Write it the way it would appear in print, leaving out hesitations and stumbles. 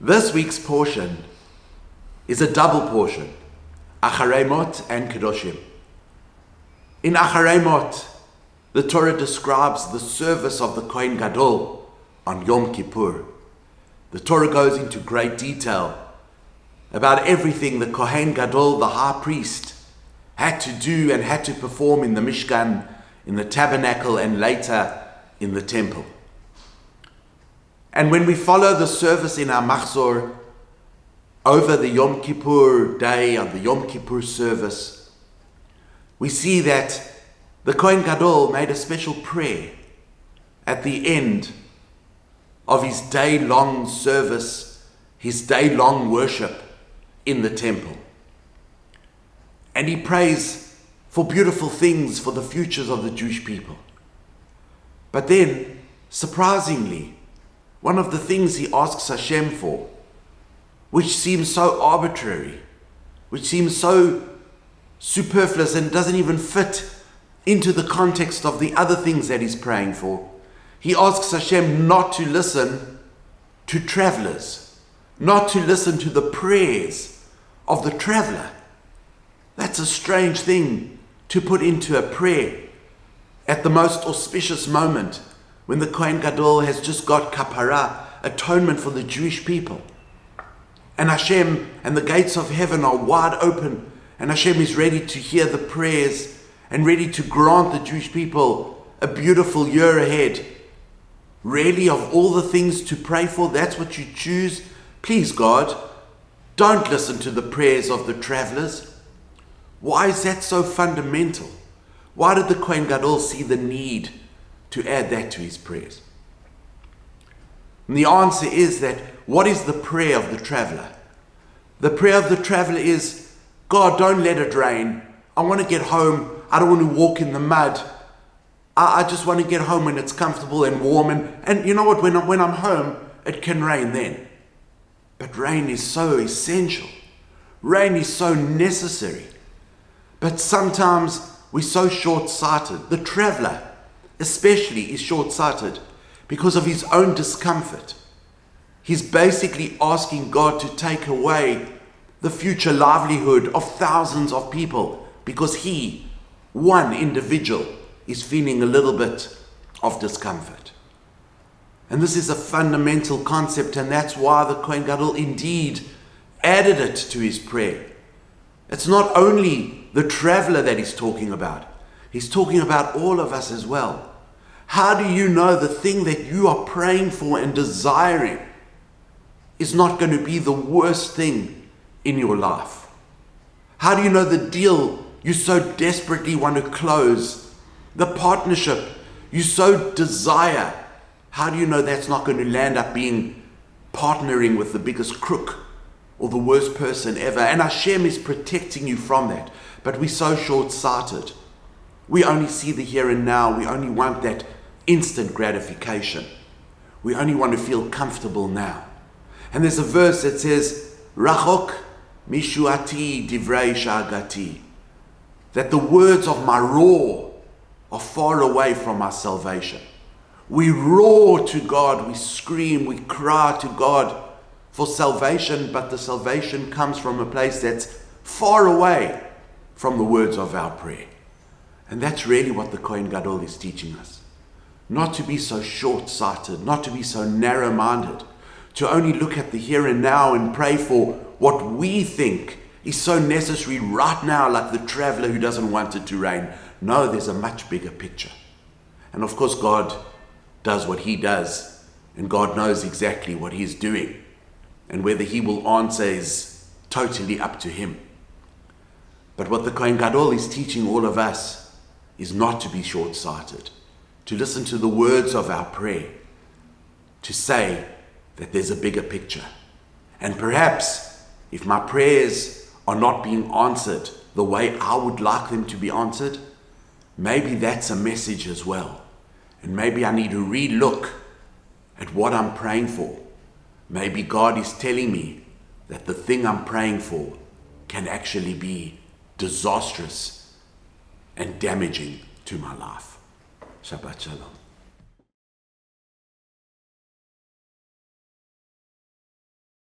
This week's portion is a double portion, Acharei Mot and Kedoshim. In Acharei Mot, the Torah describes the service of the kohen gadol on Yom Kippur. The Torah goes into great detail about everything the kohen gadol, the high priest, had to do and had to perform in the Mishkan, in the tabernacle, and later in the temple. And when we follow the service in our machzor over the Yom Kippur day, on the Yom Kippur service, we see that the kohen gadol made a special prayer at the end of his day-long service, his day-long worship in the temple. And he prays for beautiful things for the futures of the Jewish people. But then, surprisingly, one of the things he asks Hashem for, which seems so arbitrary, which seems so superfluous and doesn't even fit into the context of the other things that he's praying for, he asks Hashem not to listen to travelers, not to listen to the prayers of the traveler. That's a strange thing to put into a prayer at the most auspicious moment when the kohen gadol has just got kapara, atonement for the Jewish people. And Hashem and the gates of heaven are wide open, and Hashem is ready to hear the prayers and ready to grant the Jewish people a beautiful year ahead. Really, of all the things to pray for, that's what you choose? Please, God, don't listen to the prayers of the travelers. Why is that so fundamental? Why did the kohen gadol see the need to add that to his prayers? And the answer is that, what is the prayer of the traveler? The prayer of the traveler is, God, don't let it rain. I want to get home. I don't want to walk in the mud. I just want to get home when it's comfortable and warm. And you know what? When I'm home, it can rain then. But rain is so essential. Rain is so necessary. But sometimes we're so short-sighted. The traveler especially is short-sighted because of his own discomfort. He's basically asking God to take away the future livelihood of thousands of people because he, one individual, is feeling a little bit of discomfort. And this is a fundamental concept, and that's why the kohen gadol indeed added it to his prayer. It's not only the traveler that he's talking about. He's talking about all of us as well. How do you know the thing that you are praying for and desiring is not going to be the worst thing in your life? How do you know the deal you so desperately want to close, the partnership you so desire, how do you know that's not going to land up being partnering with the biggest crook or the worst person ever? And Hashem is protecting you from that. But we're so short-sighted. We only see the here and now. We only want that instant gratification. We only want to feel comfortable now. And there's a verse that says, Rachok mishuati divrei shagati, that the words of my roar are far away from my salvation. We roar to God, we scream, we cry to God for salvation, but the salvation comes from a place that's far away from the words of our prayer. And that's really what the kohen gadol is teaching us. Not to be so short-sighted, not to be so narrow-minded, to only look at the here and now and pray for what we think is so necessary right now, like the traveler who doesn't want it to rain. No, there's a much bigger picture. And of course, God does what he does, and God knows exactly what he's doing. And whether he will answer is totally up to him. But what the kohen gadol is teaching all of us is not to be short-sighted, to listen to the words of our prayer, to say that there's a bigger picture. And perhaps if my prayers are not being answered the way I would like them to be answered, maybe that's a message as well. And maybe I need to re-look at what I'm praying for. Maybe God is telling me that the thing I'm praying for can actually be disastrous and damaging to my life. Shabbat Shalom.